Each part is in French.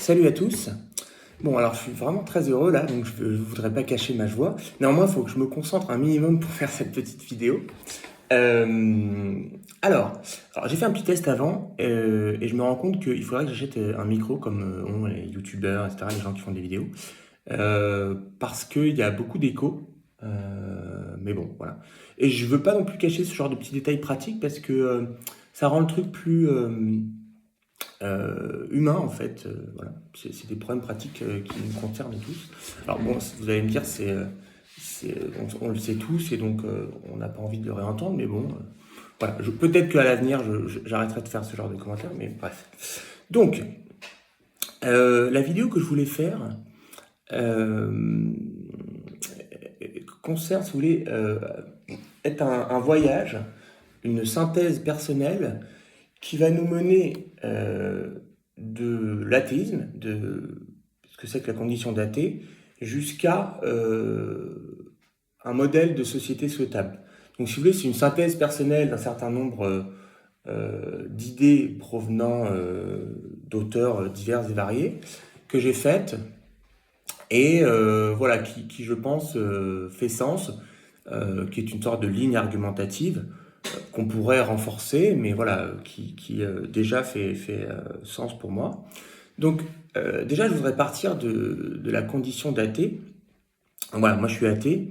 Salut à tous. Bon, alors je suis vraiment très heureux là, donc je ne voudrais pas cacher ma joie. Néanmoins, il faut que je me concentre un minimum pour faire cette petite vidéo. Euh, alors, j'ai fait un petit test avant et je me rends compte qu'il faudrait que j'achète un micro comme ont les youtubeurs, etc., les gens qui font des vidéos, parce qu'il y a beaucoup d'écho. Mais bon, voilà. Et je veux pas non plus cacher ce genre de petits détails pratiques parce que ça rend le truc plus humain en fait. Voilà, c'est des problèmes pratiques qui nous concernent tous. Alors bon, vous allez me dire, on le sait tous et donc on n'a pas envie de le réentendre, mais bon, voilà. Peut-être qu'à l'avenir, j'arrêterai de faire ce genre de commentaires, mais bref. Donc, la vidéo que je voulais faire euh, concerne, si vous voulez, être un voyage, une synthèse personnelle qui va nous mener de l'athéisme, de ce que c'est que la condition d'athée, jusqu'à un modèle de société souhaitable. Donc si vous voulez, c'est une synthèse personnelle d'un certain nombre d'idées provenant d'auteurs divers et variés que j'ai faites et voilà, qui je pense fait sens, qui est une sorte de ligne argumentative qu'on pourrait renforcer, mais voilà, qui déjà fait sens pour moi. Donc, déjà, je voudrais partir de la condition d'athée. Voilà, moi je suis athée.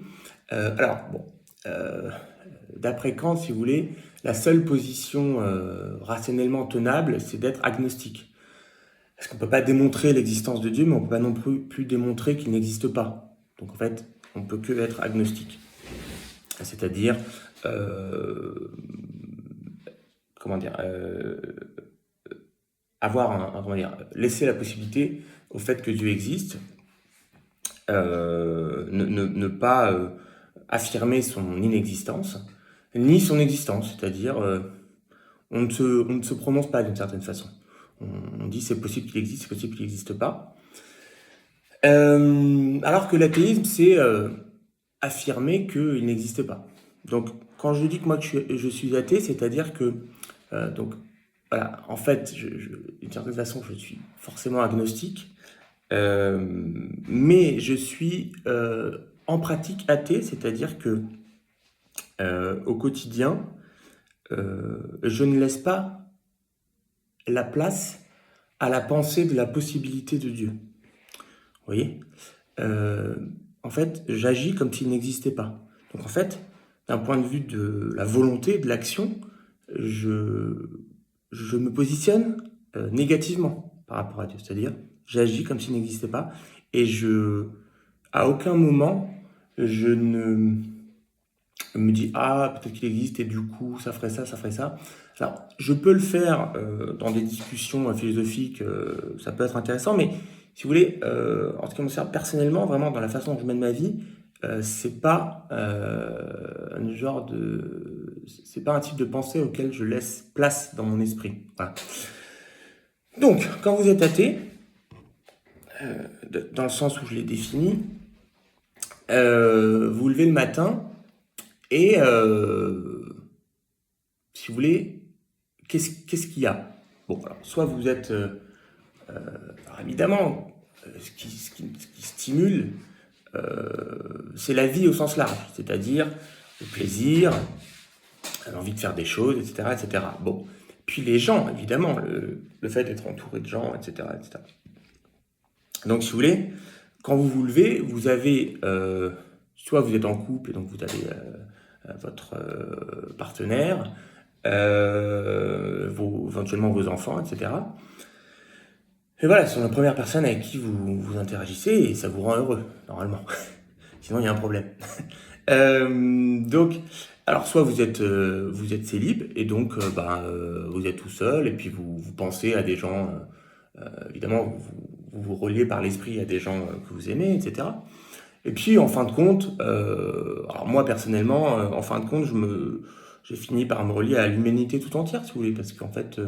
Alors, bon, euh, d'après Kant, si vous voulez, la seule position rationnellement tenable, c'est d'être agnostique. Parce qu'on ne peut pas démontrer l'existence de Dieu, mais on ne peut pas non plus démontrer qu'il n'existe pas. Donc en fait, on ne peut que être agnostique. C'est-à-dire, euh, comment dire, comment dire, laisser la possibilité au fait que Dieu existe, ne pas affirmer son inexistence, ni son existence, c'est-à-dire on ne se prononce pas d'une certaine façon. On dit c'est possible qu'il existe, c'est possible qu'il n'existe pas. Alors que l'athéisme, c'est affirmer qu'il n'existe pas. Donc, quand je dis que moi que je suis athée, c'est-à-dire que, donc, voilà, en fait, d'une certaine façon, je suis forcément agnostique, euh, mais je suis en pratique athée, c'est-à-dire que au quotidien, je ne laisse pas la place à la pensée de la possibilité de Dieu. Vous voyez? Euh, En fait, j'agis comme s'il n'existait pas. Donc en fait, d'un point de vue de la volonté, de l'action, je, je me positionne négativement par rapport à Dieu. C'est-à-dire, j'agis comme s'il n'existait pas et à aucun moment, je ne me dis, ah, peut-être qu'il existe et du coup, ça ferait ça, ça ferait ça. Alors, je peux le faire dans des discussions philosophiques, ça peut être intéressant, mais si vous voulez, en ce qui me concerne personnellement, vraiment dans la façon dont je mène ma vie, c'est pas c'est pas un type de pensée auquel je laisse place dans mon esprit. Voilà. Donc, quand vous êtes athée, dans le sens où je l'ai défini, vous vous levez le matin et, si vous voulez, qu'est-ce qu'il y a? Bon, alors, soit vous êtes, alors évidemment, ce qui stimule, c'est la vie au sens large, c'est-à-dire le plaisir, l'envie de faire des choses, etc., etc. Bon, puis les gens, évidemment, le fait d'être entouré de gens, etc., etc. Donc, si vous voulez, quand vous vous levez, vous avez, soit vous êtes en couple et donc vous avez votre partenaire, éventuellement vos enfants, etc. Et voilà, c'est la première personne avec qui vous interagissez et ça vous rend heureux, normalement. Sinon, il y a un problème. Donc, alors soit vous êtes célib et donc vous êtes tout seul et puis vous pensez à des gens, évidemment, vous reliez par l'esprit à des gens que vous aimez, etc. Et puis, en fin de compte, alors moi personnellement, en fin de compte, j'ai fini par me relier à l'humanité tout entière, si vous voulez, parce qu'en fait,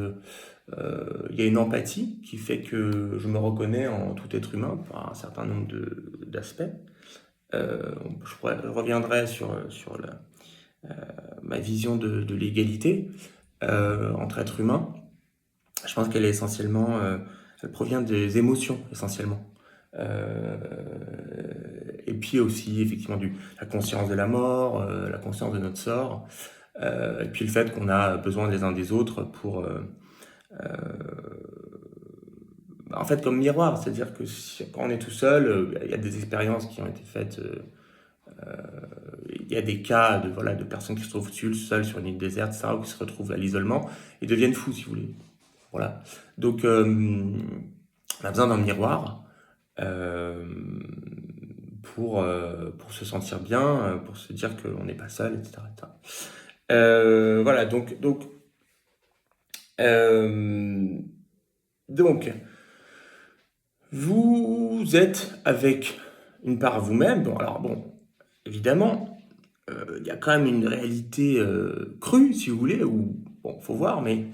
il y a une empathie qui fait que je me reconnais en tout être humain par un certain nombre d'aspects. Je reviendrai sur ma vision de l'égalité entre êtres humains. Je pense qu'elle est essentiellement elle provient des émotions essentiellement. Euh, et puis aussi effectivement la conscience de la mort, la conscience de notre sort, et puis le fait qu'on a besoin les uns des autres pour, en fait, comme miroir, c'est-à-dire que quand on est tout seul, il y a des expériences qui ont été faites. Il y a des cas de, voilà, de personnes qui se trouvent seules sur une île déserte, ça, ou qui se retrouvent à l'isolement et deviennent fous, si vous voulez. Voilà. Donc, on a besoin d'un miroir euh, pour se sentir bien, pour se dire qu'on n'est pas seul, etc. etc. Voilà, euh, donc, vous êtes avec une part vous-même. Bon, alors bon, évidemment, il y a quand même une réalité crue, si vous voulez, ou bon, faut voir, mais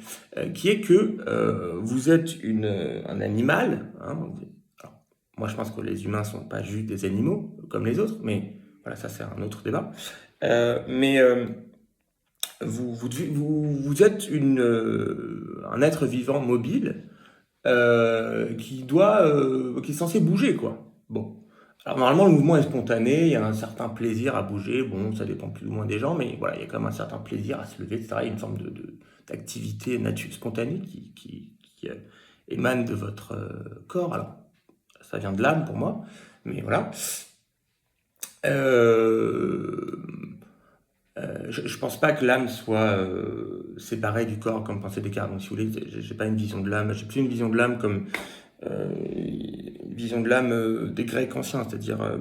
qui est que vous êtes un animal. Hein, alors, moi, je pense que les humains sont pas juste des animaux comme les autres, mais voilà, ça c'est un autre débat. Mais vous êtes un être vivant mobile qui est censé bouger, quoi. Bon. Alors normalement, le mouvement est spontané, il y a un certain plaisir à bouger, bon, ça dépend plus ou moins des gens, mais voilà, il y a quand même un certain plaisir à se lever, etc. Il y a une forme d'activité spontanée qui émane de votre corps. Alors, ça vient de l'âme pour moi, mais voilà. Euh, je pense pas que l'âme soit séparée du corps comme pensait Descartes. Donc, si vous voulez, j'ai pas une vision de l'âme. J'ai plus une vision de l'âme comme une vision de l'âme des Grecs anciens, c'est-à-dire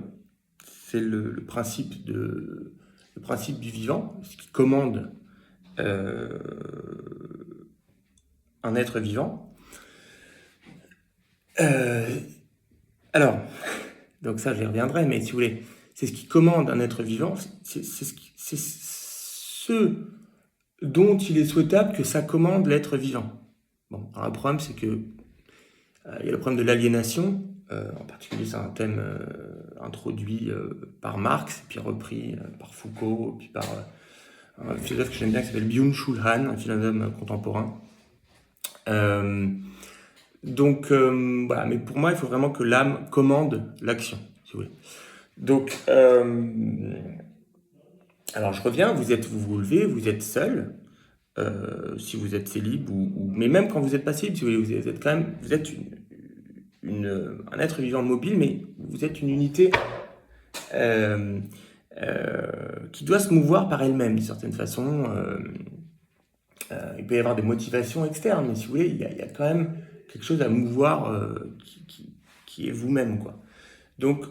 c'est le principe du vivant, ce qui commande euh, un être vivant. Euh, alors, donc ça, j'y reviendrai, mais si vous voulez, c'est ce qui commande un être vivant, c'est ce dont il est souhaitable que ça commande l'être vivant. Bon, alors le problème, c'est que il y a le problème de l'aliénation, en particulier c'est un thème introduit par Marx, puis repris par Foucault, puis par un philosophe que j'aime bien qui s'appelle Byung-Chul Han, un philosophe contemporain. Euh, voilà, mais pour moi il faut vraiment que l'âme commande l'action, si vous voulez. Donc, alors je reviens, vous vous levez, vous êtes seul, si vous êtes célib, mais même quand vous n'êtes pas célib, si vous êtes quand même, vous êtes un être vivant mobile, mais vous êtes une unité euh, qui doit se mouvoir par elle-même d'une certaine façon. Il peut y avoir des motivations externes, mais si vous voulez, il y a quand même quelque chose à mouvoir qui est vous-même, quoi. Donc,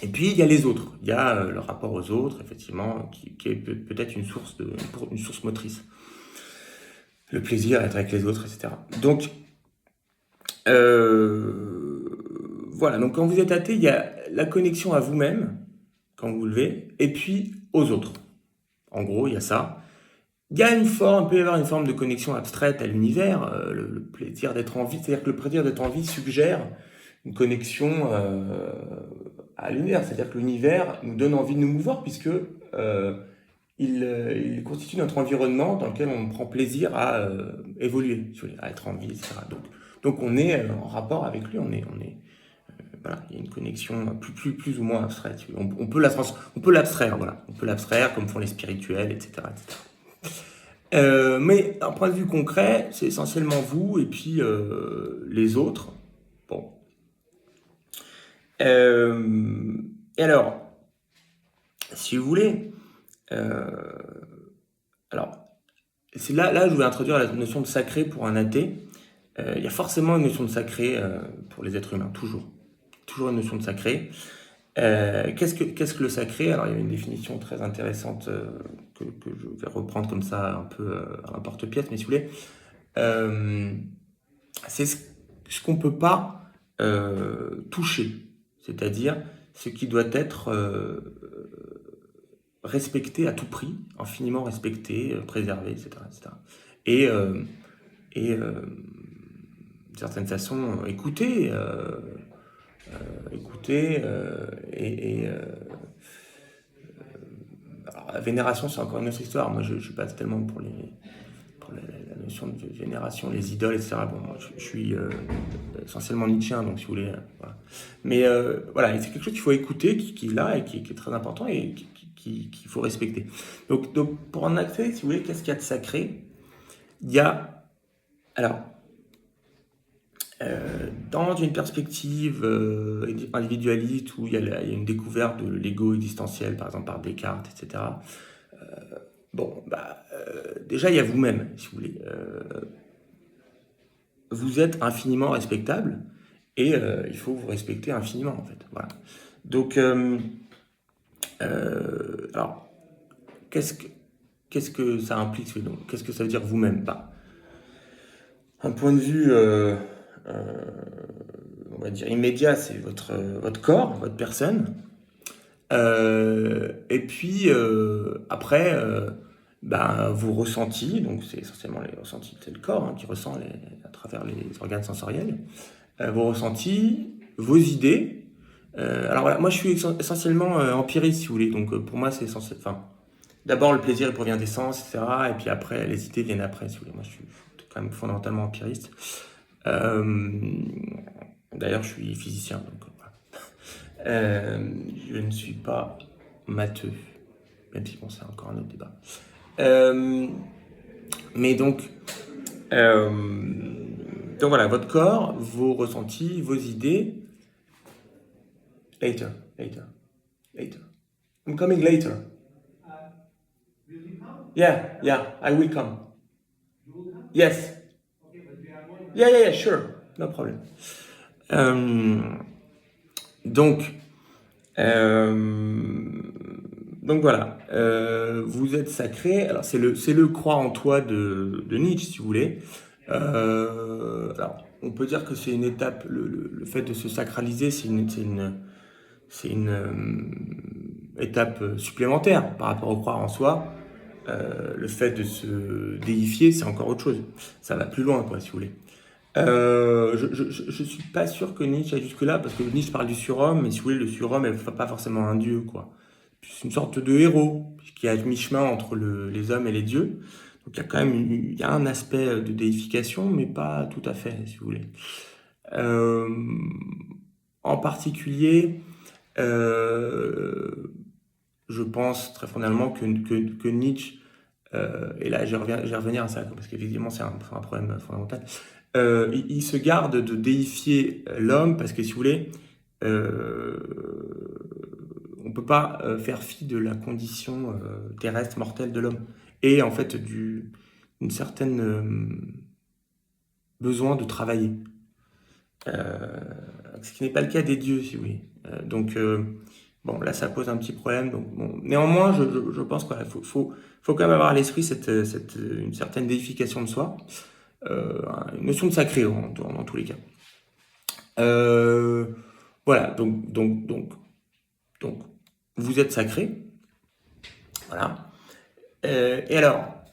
et puis il y a les autres. Il y a le rapport aux autres, effectivement, qui est peut-être une source motrice. Le plaisir d'être avec les autres, etc. Donc, voilà. Donc, quand vous êtes athée, il y a la connexion à vous-même, quand vous vous levez, et puis aux autres. En gros, il y a ça. Il peut y avoir une forme de connexion abstraite à l'univers, le plaisir d'être en vie. C'est-à-dire que le plaisir d'être en vie suggère une connexion à l'univers. C'est-à-dire que l'univers nous donne envie de nous mouvoir puisque il constitue notre environnement dans lequel on prend plaisir à évoluer, à être en vie, etc. Donc on est en rapport avec lui, voilà, il y a une connexion plus ou moins abstraite. On peut l'abstraire, voilà. On peut l'abstraire comme font les spirituels, etc. etc. Mais d'un point de vue concret, c'est essentiellement vous et puis les autres. Bon. Et alors, si vous voulez, euh, alors, c'est là je voulais introduire la notion de sacré pour un athée. Il y a forcément une notion de sacré pour les êtres humains, toujours. Toujours une notion de sacré. Qu'est-ce que le sacré? Alors, il y a une définition très intéressante que je vais reprendre comme ça, un peu à l'emporte-pièce, mais si vous voulez, euh, c'est ce qu'on ne peut pas toucher, c'est-à-dire ce qui doit être respecté à tout prix, infiniment respecté, préservé, etc. etc. Et, euh, et d'une certaine façon, écouter alors, la vénération, c'est encore une autre histoire. Moi, je suis pas tellement pour la notion de vénération, les idoles, etc. Bon, moi, je suis essentiellement nietzschéen, donc si vous voulez, voilà. Mais voilà, c'est quelque chose qu'il faut écouter, qui est là et qui est très important et qu'il faut respecter. Donc, pour en accès, si vous voulez, qu'est-ce qu'il y a de sacré? Il y a, alors, dans une perspective individualiste où il y a une découverte de l'ego existentiel, par exemple par Descartes, etc. Bon, déjà, il y a vous-même, si vous voulez. Vous êtes infiniment respectable et il faut vous respecter infiniment, en fait. Voilà. Donc, alors, qu'est-ce que, qu'est-ce que ça implique? Donc, qu'est-ce que ça veut dire vous-même? Un point de vue, on va dire, immédiat, c'est votre corps, votre personne. Et puis, après, vos ressentis, donc c'est essentiellement les ressentis, c'est le corps qui ressent à travers les organes sensoriels, vos ressentis, vos idées. Alors voilà, moi je suis essentiellement empiriste, si vous voulez, donc pour moi c'est essentiel. Enfin, d'abord le plaisir il provient des sens, etc. Et puis après, les idées viennent après, si vous voulez. Moi je suis quand même fondamentalement empiriste. Euh, D'ailleurs, je suis physicien, donc voilà. Je ne suis pas matheux, même si bon, c'est encore un autre débat. Euh, mais euh, donc voilà, votre corps, vos ressentis, vos idées. Later, later, later. I'm coming later. Yeah, yeah, I will come. Yes. Yeah, sure. No problem. Euh, donc, euh, donc voilà, vous êtes sacré. Alors c'est le croire en toi de Nietzsche, si vous voulez. Alors on peut dire que c'est une étape, le fait de se sacraliser, c'est une étape supplémentaire par rapport au croire en soi. Le fait de se déifier, c'est encore autre chose. Ça va plus loin, quoi, si vous voulez. Je suis pas sûr que Nietzsche aille jusque-là, parce que Nietzsche parle du surhomme, mais si vous voulez, le surhomme n'est pas forcément un dieu, quoi. C'est une sorte de héros qui est à mi-chemin entre les hommes et les dieux. Donc il y a quand même il y a un aspect de déification, mais pas tout à fait, si vous voulez. Euh, En particulier, euh, je pense très fondamentalement que Nietzsche, et là je vais revenir à ça, parce qu'effectivement c'est un problème fondamental, il se garde de déifier l'homme, parce que si vous voulez, euh, on peut pas faire fi de la condition terrestre mortelle de l'homme, et en fait d'une certaine besoin de travailler. Euh, Ce qui n'est pas le cas des dieux, si vous voulez. Bon, là, ça pose un petit problème. Donc, bon, néanmoins, je pense qu'il faut quand même avoir à l'esprit une certaine déification de soi, une notion de sacré dans tous les cas. Euh, voilà, donc, vous êtes sacré, voilà. Et alors,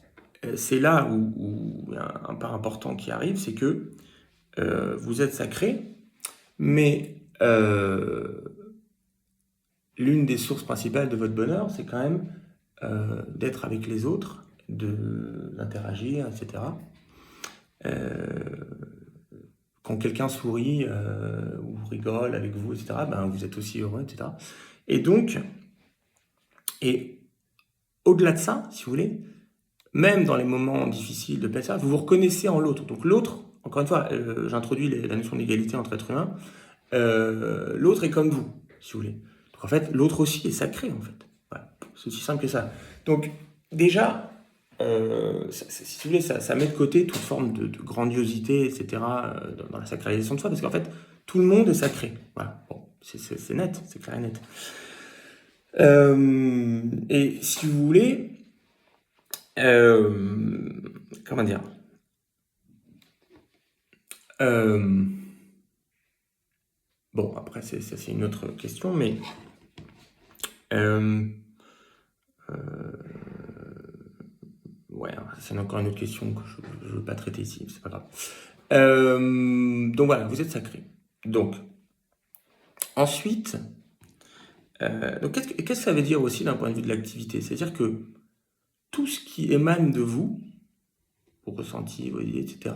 c'est là où il y a un pas important qui arrive, c'est que vous êtes sacré, mais l'une des sources principales de votre bonheur, c'est quand même d'être avec les autres, d'interagir, etc. Euh, Quand quelqu'un sourit ou rigole avec vous, etc., vous êtes aussi heureux, etc. Et donc, et au-delà de ça, si vous voulez, même dans les moments difficiles de plaisir, vous vous reconnaissez en l'autre. Donc l'autre, encore une fois, j'introduis la notion d'égalité entre êtres humains, l'autre est comme vous, si vous voulez. Donc en fait, l'autre aussi est sacré, en fait. Voilà. C'est aussi simple que ça. Donc déjà, si vous voulez, ça met de côté toute forme de grandiosité, etc., dans la sacralisation de soi, parce qu'en fait, tout le monde est sacré. Voilà. Bon, c'est net, c'est clair et net. Et si vous voulez, comment dire, euh, bon, après, c'est une autre question, mais euh, ouais, c'est encore une autre question que je ne veux pas traiter ici, c'est pas grave. Donc voilà, vous êtes sacré. Donc, ensuite, donc qu'est-ce que ça veut dire aussi d'un point de vue de l'activité? C'est-à-dire que tout ce qui émane de vous, vos ressentis, vos idées, etc.,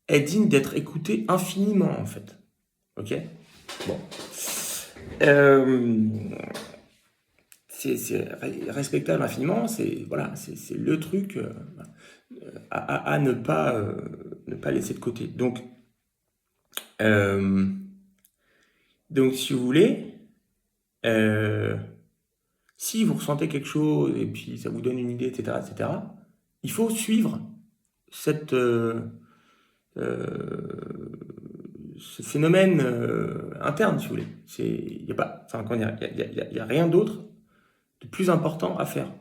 est digne d'être écoutée infiniment, en fait. Ok? Bon. C'est respectable infiniment, c'est voilà, c'est le truc à ne pas laisser de côté. Donc si vous voulez, euh, si vous ressentez quelque chose et puis ça vous donne une idée, etc., il faut suivre cette, ce phénomène interne, si vous voulez. Il y a pas, enfin, comment dire, il y a rien d'autre de plus important à faire.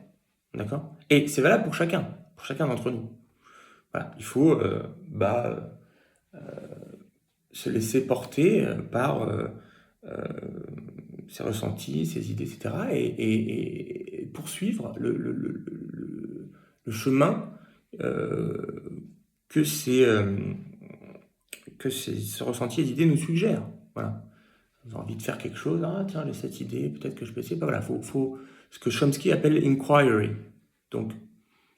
D'accord? Et c'est valable pour chacun d'entre nous. Voilà, il faut se laisser porter par euh, ses ressentis, ses idées, etc. Et poursuivre le chemin euh, que ce ressenti et idées nous suggèrent. Voilà. Vous avez envie de faire quelque chose, ah tiens, j'ai cette idée, peut-être que je peux essayer. Ben voilà, faut ce que Chomsky appelle inquiry. Donc,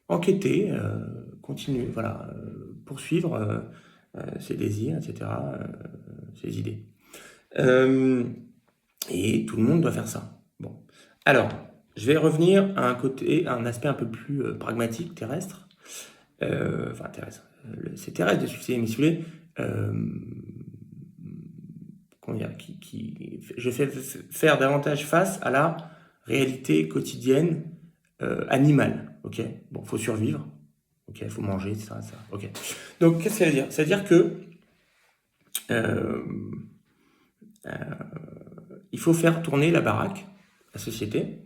enquêter, continuer, voilà, poursuivre ses désirs, etc., ses idées. Et tout le monde doit faire ça. Bon. Alors, je vais revenir à un aspect un peu plus pragmatique, terrestre. Enfin, terrestre. C'est terrestre de succès, mais si vous voulez, comment dire, je fais faire davantage face à la réalité quotidienne animale. Ok, bon, faut survivre. Ok, faut manger, ça. Ok. Donc, qu'est-ce que ça veut dire? Ça veut dire que euh, il faut faire tourner la baraque, la société.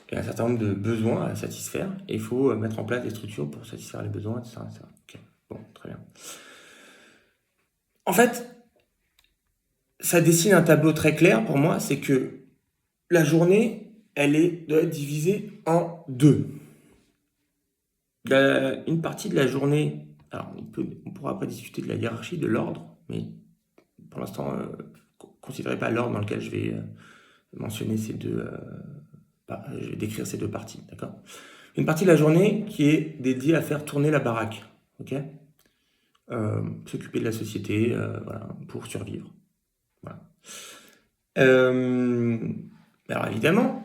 Il y a un certain nombre de besoins à satisfaire et il faut mettre en place des structures pour satisfaire les besoins, etc. etc. Ok, bon, très bien. En fait, ça dessine un tableau très clair pour moi, c'est que la journée, doit être divisée en deux. Une partie de la journée, alors on pourra après discuter de la hiérarchie, de l'ordre, mais pour l'instant, considérez pas l'ordre dans lequel je vais mentionner je vais décrire ces deux parties, d'accord? Une partie de la journée qui est dédiée à faire tourner la baraque, ok? S'occuper de la société, voilà, pour survivre. Voilà. Alors évidemment,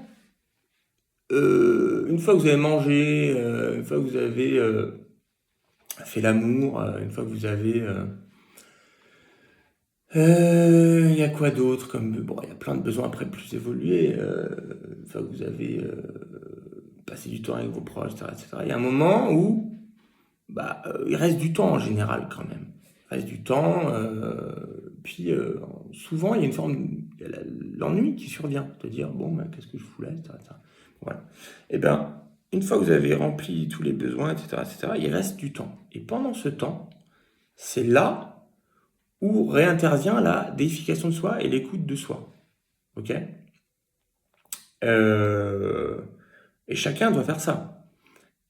une fois que vous avez mangé, une fois que vous avez fait l'amour, une fois que vous avez... il y a quoi d'autre comme... Bon, il y a plein de besoins après plus évolués. Une fois que vous avez passé du temps avec vos proches, etc. Il y a un moment où il reste du temps en général quand même. Il reste du temps, puis souvent il y a une forme, il y a l'ennui qui survient, de dire bon, qu'est-ce que je fous là, etc. Voilà. Et bien, une fois que vous avez rempli tous les besoins, etc., il reste du temps. Et pendant ce temps, c'est là où réintervient la déification de soi et l'écoute de soi. Ok? Et chacun doit faire ça.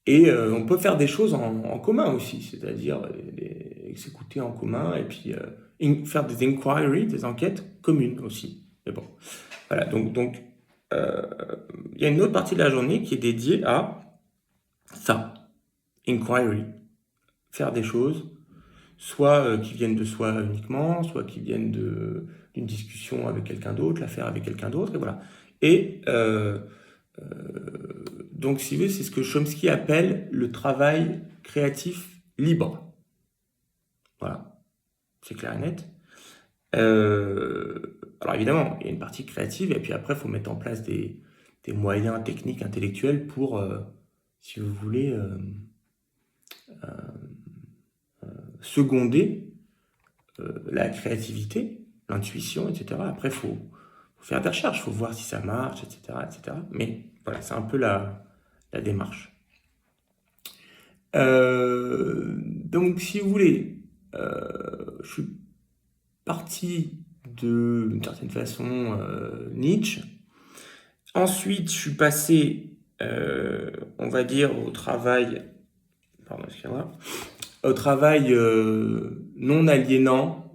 Et on peut faire des choses en commun aussi, c'est-à-dire s'écouter en commun et puis faire des inquiries, des enquêtes communes aussi. Mais bon, voilà. Donc, il y a une autre partie de la journée qui est dédiée à ça, inquiry, faire des choses, soit qui viennent de soi uniquement, soit qui viennent d'une discussion avec quelqu'un d'autre, la faire avec quelqu'un d'autre, et voilà. Et donc, si vous voulez, c'est ce que Chomsky appelle le travail créatif libre. Voilà, c'est clair et net. Alors évidemment, il y a une partie créative, et puis après, il faut mettre en place des moyens techniques, intellectuels pour, si vous voulez, seconder la créativité, l'intuition, etc. Après, il faut faire des recherches, il faut voir si ça marche, etc., etc. Mais voilà, c'est un peu la démarche. Donc, si vous voulez, je suis parti d'une certaine façon Nietzsche. Ensuite, je suis passé, on va dire, au travail, pardon, excusez-moi, au travail non aliénant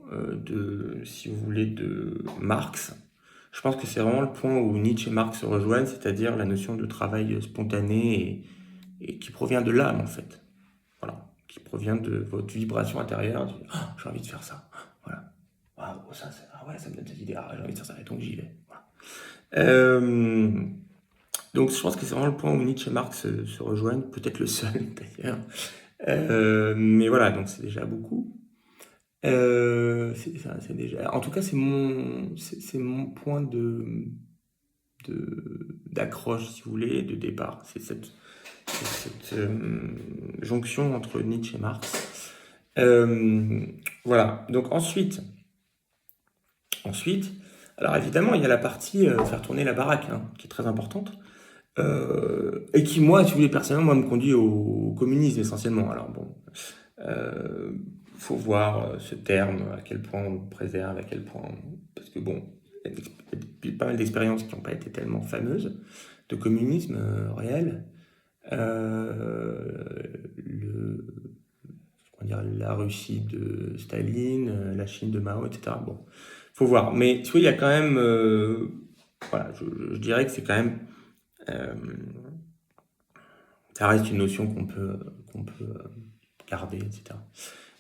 si vous voulez, de Marx. Je pense que c'est vraiment le point où Nietzsche et Marx se rejoignent, c'est-à-dire la notion de travail spontané et qui provient de l'âme, en fait. Voilà. qui provient de votre vibration intérieure. Ah, j'ai envie de faire ça. Voilà. Waouh, ah ouais, ça me donne cette idée. Ah, j'ai envie de faire ça, et donc j'y vais. Voilà. Donc je pense que c'est vraiment le point où Nietzsche et Marx se rejoignent, peut-être le seul d'ailleurs. Mais voilà, donc c'est déjà beaucoup. C'est déjà. En tout cas, c'est mon point d'accroche, si vous voulez, de départ. C'est cette jonction entre Nietzsche et Marx. Voilà. Donc ensuite, alors évidemment, il y a la partie faire tourner la baraque, hein, qui est très importante. Et qui, moi, si vous voulez, personnellement, moi, me conduit au communisme essentiellement. Alors bon, faut voir ce terme, à quel point on le préserve, à quel point... Parce que bon, il y a pas mal d'expériences qui n'ont pas été tellement fameuses de communisme réel. Le, comment dire, la Russie de Staline, la Chine de Mao, etc. Bon, faut voir. Mais tu vois, il y a quand même... voilà, je dirais que c'est quand même... euh, ça reste une notion qu'on peut garder, etc.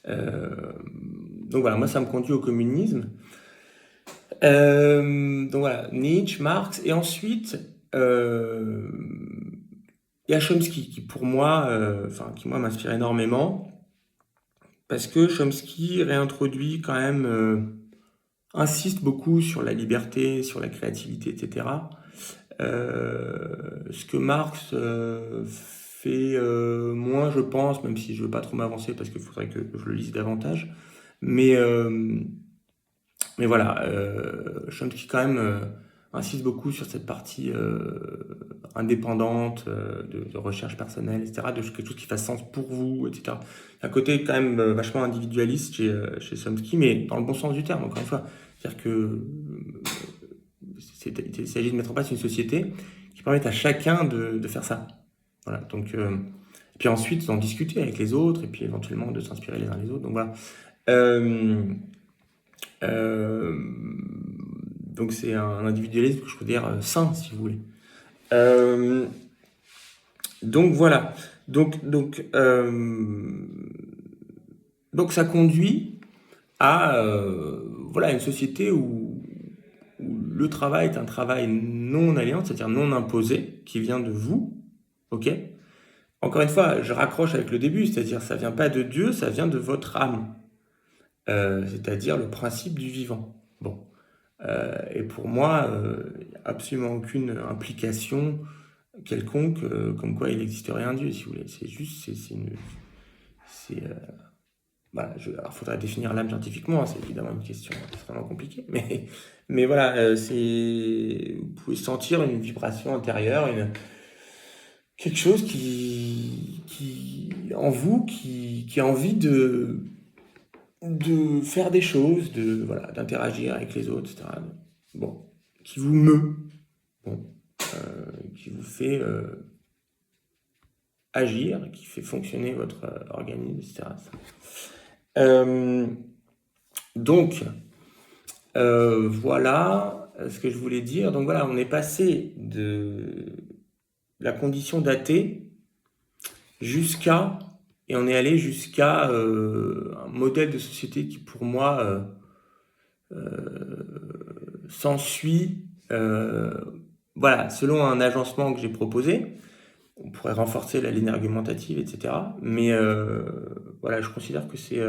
Donc voilà, moi ça me conduit au communisme. Donc voilà, Nietzsche, Marx, et ensuite il y a Chomsky qui pour moi, enfin qui moi m'inspire énormément parce que Chomsky réintroduit quand même, insiste beaucoup sur la liberté, sur la créativité, etc. Ce que Marx fait moins, je pense, même si je veux pas trop m'avancer parce qu'il faudrait que je le lise davantage. Mais, euh, mais voilà, Chomsky quand même insiste beaucoup sur cette partie indépendante, de recherche personnelle, etc., de quelque chose qui fasse sens pour vous, etc. Un côté quand même vachement individualiste chez Chomsky, mais dans le bon sens du terme, encore une fois. C'est-à-dire que il s'agit de mettre en place une société qui permette à chacun de faire ça. Voilà, donc, et puis ensuite d'en discuter avec les autres, et puis éventuellement de s'inspirer les uns les autres. Donc voilà. Euh, euh, donc c'est un individualisme que je considère sain, si vous voulez. Euh, donc voilà. Donc, donc, euh, donc ça conduit à voilà, une société où le travail est un travail non aliénant, c'est-à-dire non imposé, qui vient de vous, ok? Encore une fois, je raccroche avec le début, c'est-à-dire ça vient pas de Dieu, ça vient de votre âme, c'est-à-dire le principe du vivant. Bon. Et pour moi, il n'y a absolument aucune implication quelconque, comme quoi il n'existerait un Dieu, si vous voulez. C'est juste, voilà, alors, faudrait définir l'âme scientifiquement, hein, c'est évidemment une question extrêmement compliquée, mais voilà, vous pouvez sentir une vibration intérieure, quelque chose en vous, qui a envie de faire des choses, voilà, d'interagir avec les autres, etc. Bon, qui vous meut, bon, qui vous fait agir, qui fait fonctionner votre organisme, etc. Euh, donc, voilà ce que je voulais dire. Donc voilà, on est passé de la condition d'athée jusqu'à, et on est allé jusqu'à un modèle de société qui pour moi s'ensuit, voilà, selon un agencement que j'ai proposé. On pourrait renforcer la ligne argumentative, etc. Mais voilà, je considère que c'est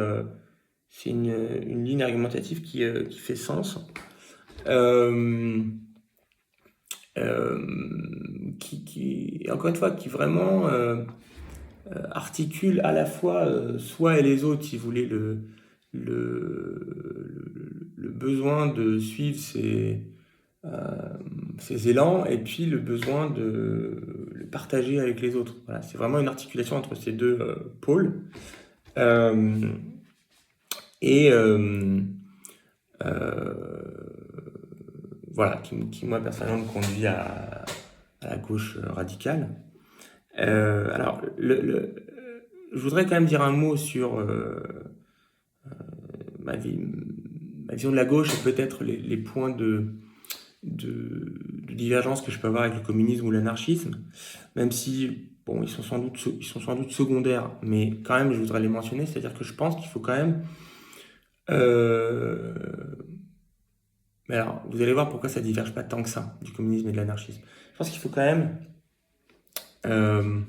une ligne argumentative qui fait sens, euh, encore une fois, qui vraiment articule à la fois soi et les autres, si vous voulez, le besoin de suivre ses élans et puis le besoin de le partager avec les autres. Voilà, c'est vraiment une articulation entre ces deux pôles. Euh, et voilà, qui, moi personnellement me conduit à la gauche radicale. Alors, je voudrais quand même dire un mot sur ma, vie, ma vision de la gauche et peut-être les points de divergence que je peux avoir avec le communisme ou l'anarchisme, même si bon, ils sont sans doute secondaires, mais quand même, je voudrais les mentionner, c'est-à-dire que je pense qu'il faut quand même... euh, mais alors, vous allez voir pourquoi ça diverge pas tant que ça, du communisme et de l'anarchisme. Je pense qu'il faut quand même euh,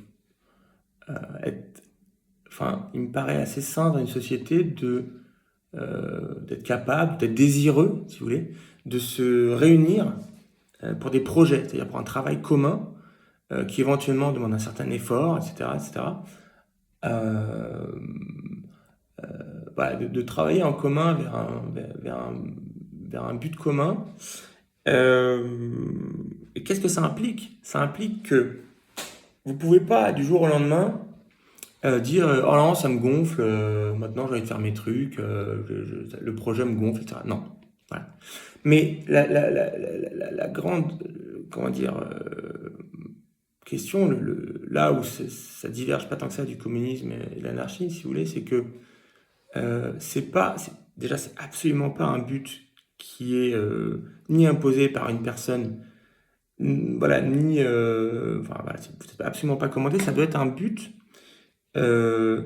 être... Enfin, il me paraît assez sain dans une société d'être capable, d'être désireux, si vous voulez, de se réunir pour des projets, c'est-à-dire pour un travail commun qui éventuellement demande un certain effort, etc., etc. Euh, voilà, de travailler en commun vers un but commun. Euh, et qu'est-ce que ça implique? Ça implique que vous pouvez pas du jour au lendemain dire oh non ça me gonfle, maintenant j'ai envie de faire mes trucs, le projet me gonfle, etc. Non, voilà. Mais la grande comment dire question, là où ça diverge pas tant que ça du communisme et de l'anarchie, si vous voulez, c'est que déjà c'est absolument pas un but qui est ni imposé par une personne, voilà, ni enfin voilà, c'est absolument pas commandé. Ça doit être un but euh,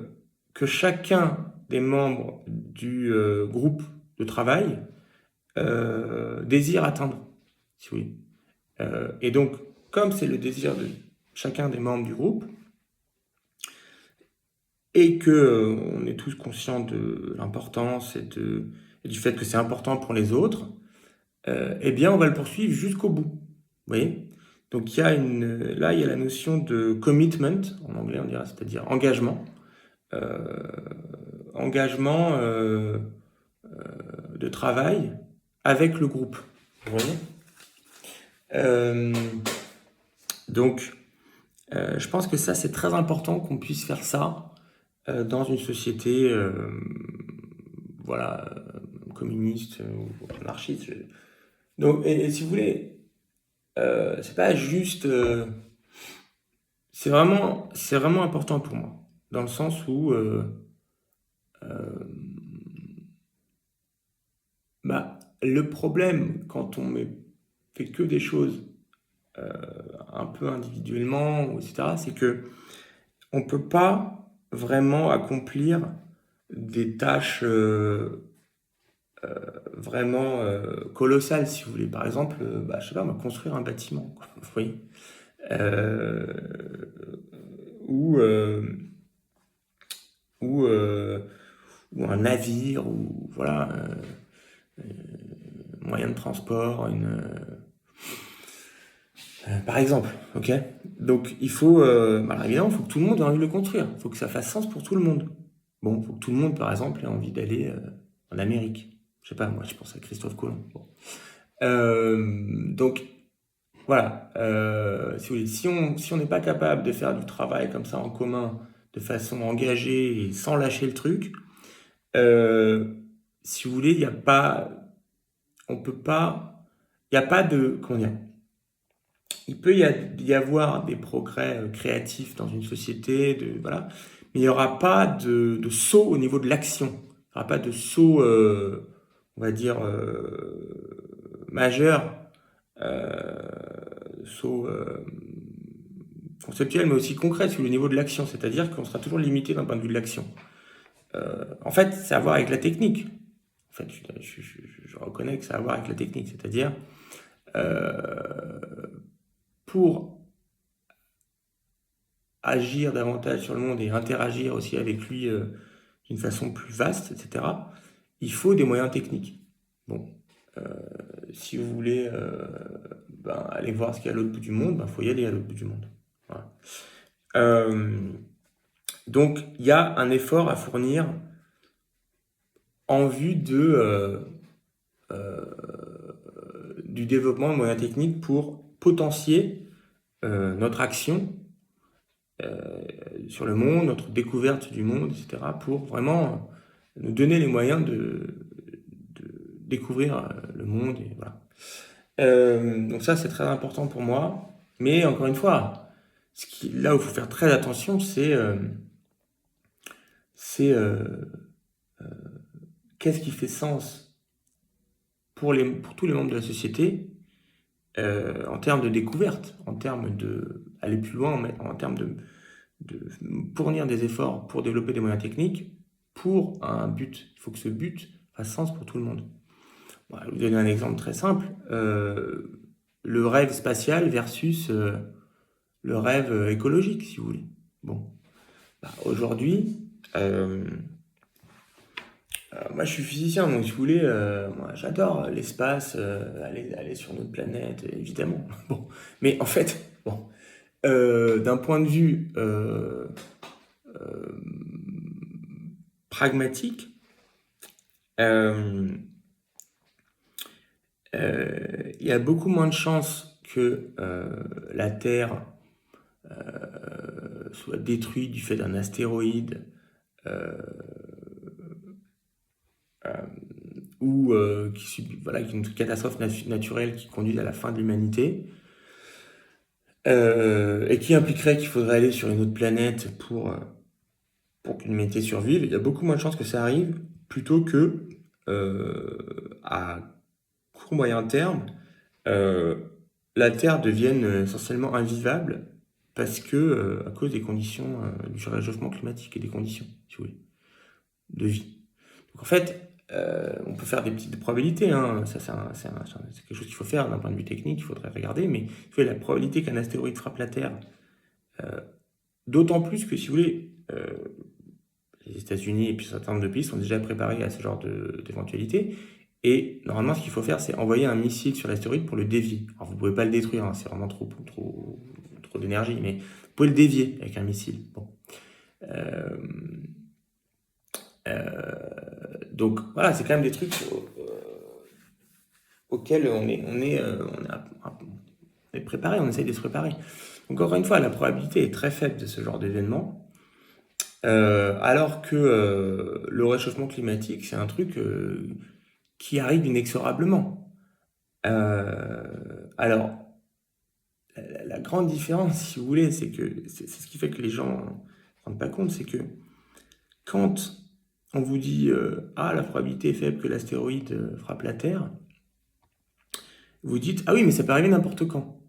que chacun des membres du groupe de travail désire atteindre, si vous voulez. Et donc, comme c'est le désir de chacun des membres du groupe, et que on est tous conscients de l'importance et du fait que c'est important pour les autres, eh bien, on va le poursuivre jusqu'au bout. Vous voyez? Donc, là, il y a la notion de commitment, en anglais on dirait, c'est-à-dire engagement. Euh, engagement de travail avec le groupe. Vous voyez? Euh, donc, je pense que ça, c'est très important qu'on puisse faire ça dans une société, voilà, communiste ou anarchiste. Donc, et si vous voulez, c'est pas juste, c'est vraiment important pour moi, dans le sens où, bah, le problème quand fait que des choses un peu individuellement, etc., c'est que on peut pas vraiment accomplir des tâches vraiment colossales, si vous voulez. Par exemple, bah, je sais pas, construire un bâtiment, quoi, vous voyez. Euh, ou, euh, ou, euh, ou un navire, ou voilà, moyen de transport, par exemple, ok? Donc il faut, bah, évidemment, il faut que tout le monde ait envie de le construire. Il faut que ça fasse sens pour tout le monde. Bon, il faut que tout le monde, par exemple, ait envie d'aller en Amérique. Je sais pas, moi, je pense à Christophe Colomb. Bon. Donc voilà, si vous voulez, si on n'est pas capable de faire du travail comme ça en commun, de façon engagée et sans lâcher le truc, euh, si vous voulez, il n'y a pas, on peut pas, il n'y a pas de, comment dire, il peut y avoir des progrès créatifs dans une société, voilà, mais il n'y aura pas de saut au niveau de l'action. Il n'y aura pas de saut, on va dire, majeur, euh, saut conceptuel, mais aussi concret sur le niveau de l'action. C'est-à-dire qu'on sera toujours limité d'un point de vue de l'action. En fait, c'est à voir avec la technique. En fait, je reconnais que c'est à voir avec la technique. C'est-à-dire, euh, pour agir davantage sur le monde et interagir aussi avec lui d'une façon plus vaste, etc., il faut des moyens techniques. Bon, euh, si vous voulez aller voir ce qu'il y a à l'autre bout du monde, il faut y aller à l'autre bout du monde. Voilà. Euh, donc, il y a un effort à fournir en vue euh, du développement de moyens techniques pour potentier notre action euh, sur le monde, notre découverte du monde, etc., pour vraiment nous donner les moyens de découvrir le monde. Et voilà. Donc ça, c'est très important pour moi. Mais encore une fois, là où il faut faire très attention, c'est qu'est-ce qui fait sens pour tous les membres de la société en termes de découverte, en termes de aller plus loin, en termes de fournir des efforts pour développer des moyens techniques pour un but. Il faut que ce but fasse sens pour tout le monde. Bon, je vais vous donner un exemple très simple. Le rêve spatial versus le rêve écologique, si vous voulez. Bon, aujourd'hui, moi je suis physicien, donc si vous voulez, moi j'adore l'espace, aller sur notre planète, évidemment. Bon, mais en fait, bon, d'un point de vue euh, pragmatique, euh, il y a beaucoup moins de chances que la Terre soit détruite du fait d'un astéroïde euh, euh, ou voilà, une catastrophe naturelle qui conduit à la fin de l'humanité, et qui impliquerait qu'il faudrait aller sur une autre planète pour qu'une humanité survive. Il y a beaucoup moins de chances que ça arrive plutôt que à court moyen terme, euh, la Terre devienne essentiellement invivable parce que à cause des conditions du réchauffement climatique et des conditions, si vous voulez, de vie. Donc en fait, on peut faire des petites probabilités, hein. Ça, c'est quelque chose qu'il faut faire d'un point de vue technique, il faudrait regarder, mais la probabilité qu'un astéroïde frappe la Terre, euh, d'autant plus que, si vous voulez, les États-Unis et puis un certain nombre de pays sont déjà préparés à ce genre d'éventualité. Et normalement, ce qu'il faut faire, c'est envoyer un missile sur l'astéroïde pour le dévier. Alors, vous ne pouvez pas le détruire, hein, c'est vraiment trop d'énergie, mais vous pouvez le dévier avec un missile. Bon. Euh, donc voilà, c'est quand même des trucs auxquels on est préparé, on essaye de se préparer. Donc encore une fois, la probabilité est très faible de ce genre d'événement, alors que le réchauffement climatique, c'est un truc qui arrive inexorablement. Alors, la grande différence, si vous voulez, c'est que c'est ce qui fait que les gens ne se rendent pas compte, c'est que quand on vous dit ah, la probabilité est faible que l'astéroïde frappe la Terre, vous dites ah oui, mais ça peut arriver n'importe quand.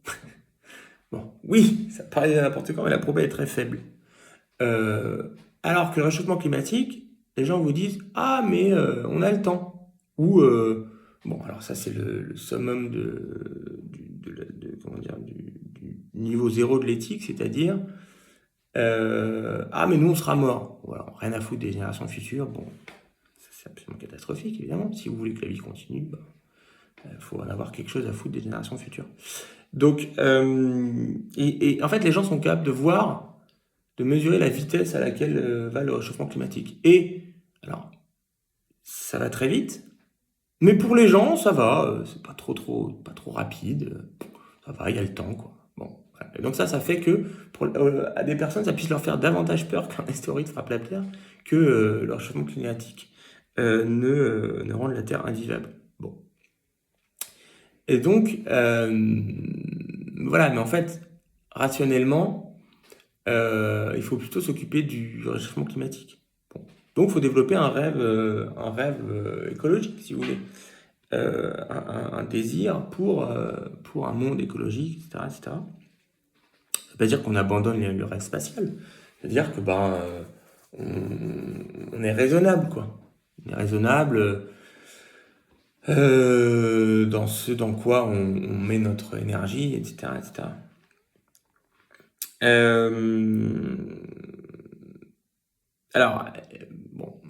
Bon, oui, ça peut arriver n'importe quand, mais la probabilité est très faible. Euh, alors que le réchauffement climatique, les gens vous disent ah, mais on a le temps. Ou bon, alors ça c'est le summum comment dire, du niveau zéro de l'éthique, c'est-à-dire ah, mais nous on sera morts. Voilà, rien à foutre des générations futures. Bon, ça, c'est absolument catastrophique évidemment. Si vous voulez que la vie continue, bah, faut en avoir quelque chose à foutre des générations futures. Donc, et en fait, les gens sont capables de voir, de mesurer la vitesse à laquelle va le réchauffement climatique. Et alors, ça va très vite, mais pour les gens, ça va. C'est pas trop rapide. Ça va, il y a le temps, quoi. Bon, voilà. Et donc ça fait que à des personnes, ça puisse leur faire davantage peur qu'un astéroïde frappe la Terre que le réchauffement climatique ne rende la Terre invivable. Bon. Et donc, voilà, mais en fait, rationnellement, il faut plutôt s'occuper du réchauffement climatique. Bon. Donc, il faut développer un rêve écologique, si vous voulez. Un désir pour un monde écologique, etc., etc. Ça ne veut pas dire qu'on abandonne le rêve spatial. C'est-à-dire que on est raisonnable, quoi. On est raisonnable dans ce dans quoi on met notre énergie, etc., etc. Euh, alors, bon,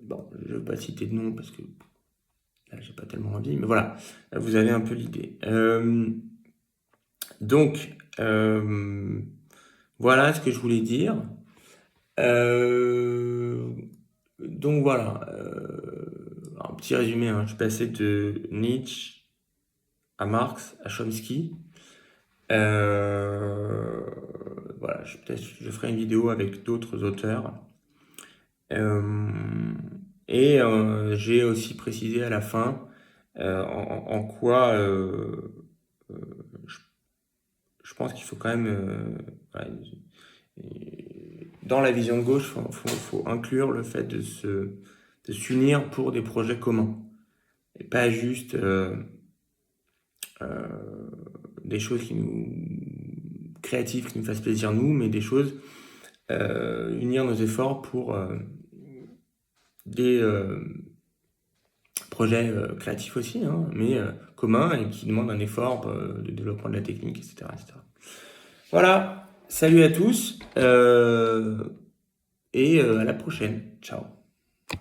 bon, je ne vais pas citer de nom parce que là, j'ai pas tellement envie, mais voilà, vous avez un peu l'idée. Donc, voilà ce que je voulais dire. Euh, donc voilà, un petit résumé, hein. Je suis passé de Nietzsche à Marx, à Chomsky. Euh, voilà, peut-être je ferai une vidéo avec d'autres auteurs. Euh, et j'ai aussi précisé à la fin en quoi euh, je, je pense qu'il faut quand même, voilà, dans la vision de gauche, faut inclure le fait de s'unir pour des projets communs et pas juste des choses qui nous créatives qui nous fassent plaisir nous, mais des choses, unir nos efforts pour des projets créatifs aussi, hein, mais communs et qui demandent un effort de développement de la technique, etc., etc. Voilà, salut à tous et à la prochaine. Ciao.